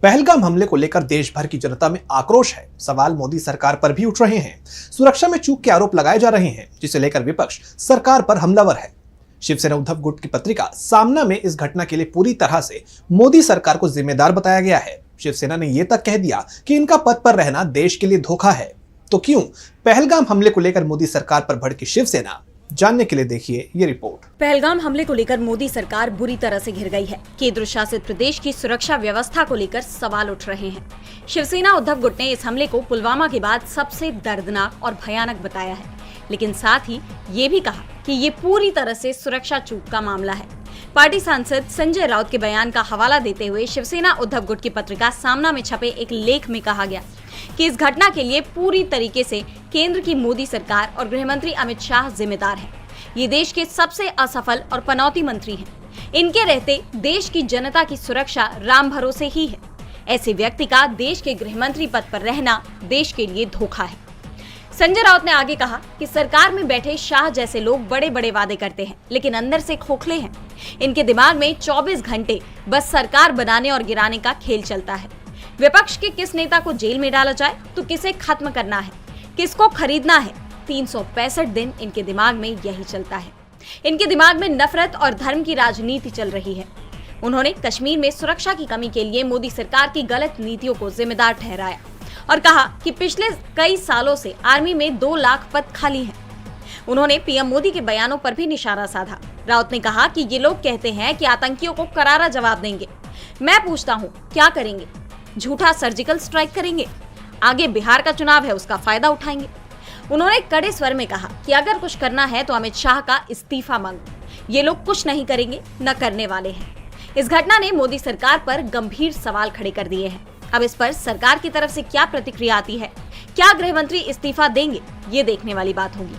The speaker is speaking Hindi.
पहलगाम हमले को लेकर देश भर की जनता में आक्रोश है। सवाल मोदी सरकार पर भी उठ रहे हैं। सुरक्षा में चूक के आरोप लगाए जा रहे हैं, जिसे लेकर विपक्ष सरकार पर हमलावर है। शिवसेना उद्धव गुट की पत्रिका सामना में इस घटना के लिए पूरी तरह से मोदी सरकार को जिम्मेदार बताया गया है। शिवसेना ने यह तक कह दिया कि इनका पद पर रहना देश के लिए धोखा है। तो क्यों पहलगाम हमले को लेकर मोदी सरकार पर भड़की शिवसेना? जानने के लिए देखिए ये रिपोर्ट। पहलगाम हमले को लेकर मोदी सरकार बुरी तरह से घिर गई है। केंद्र शासित प्रदेश की सुरक्षा व्यवस्था को लेकर सवाल उठ रहे हैं। शिवसेना उद्धव गुट ने इस हमले को पुलवामा के बाद सबसे दर्दनाक और भयानक बताया है, लेकिन साथ ही ये भी कहा कि ये पूरी तरह से सुरक्षा चूक का मामला है। पार्टी सांसद संजय राउत के बयान का हवाला देते हुए शिवसेना उद्धव गुट की पत्रिका सामना में छपे एक लेख में कहा गया कि इस घटना के लिए पूरी तरीके से केंद्र की मोदी सरकार और गृह मंत्री अमित शाह जिम्मेदार हैं। ये देश के सबसे असफल और पनौती मंत्री हैं। इनके रहते देश की जनता की सुरक्षा राम भरोसे ही है। ऐसे व्यक्ति का देश के गृह मंत्री पद पर रहना देश के लिए धोखा है। संजय राउत ने आगे कहा कि सरकार में बैठे शाह जैसे लोग बड़े बड़े वादे करते हैं, लेकिन अंदर से खोखले हैं। इनके दिमाग में 24 घंटे बस सरकार बनाने और गिराने का खेल चलता है। विपक्ष के किस नेता को जेल में डाला जाए तो किसे खत्म करना है, किसको खरीदना है, 365 दिन इनके दिमाग में यही चलता है। इनके दिमाग में नफरत और धर्म की राजनीति चल रही है। उन्होंने कश्मीर में सुरक्षा की कमी के लिए मोदी सरकार की गलत नीतियों को जिम्मेदार ठहराया और कहा कि पिछले कई सालों से आर्मी में 2 लाख पद खाली हैं। उन्होंने पीएम मोदी के बयानों पर भी निशाना साधा। राउत ने कहा कि ये लोग कहते हैं कि आतंकियों को करारा जवाब देंगे। मैं पूछता हूँ, क्या करेंगे? झूठा सर्जिकल स्ट्राइक करेंगे? आगे बिहार का चुनाव है, उसका फायदा उठाएंगे। उन्होंने कड़े स्वर में कहा कि अगर कुछ करना है तो अमित शाह का इस्तीफा मांगो। ये लोग कुछ नहीं करेंगे, न करने वाले हैं। इस घटना ने मोदी सरकार पर गंभीर सवाल खड़े कर दिए हैं। अब इस पर सरकार की तरफ से क्या प्रतिक्रिया आती है? क्या गृह मंत्री इस्तीफा देंगे? ये देखने वाली बात होगी।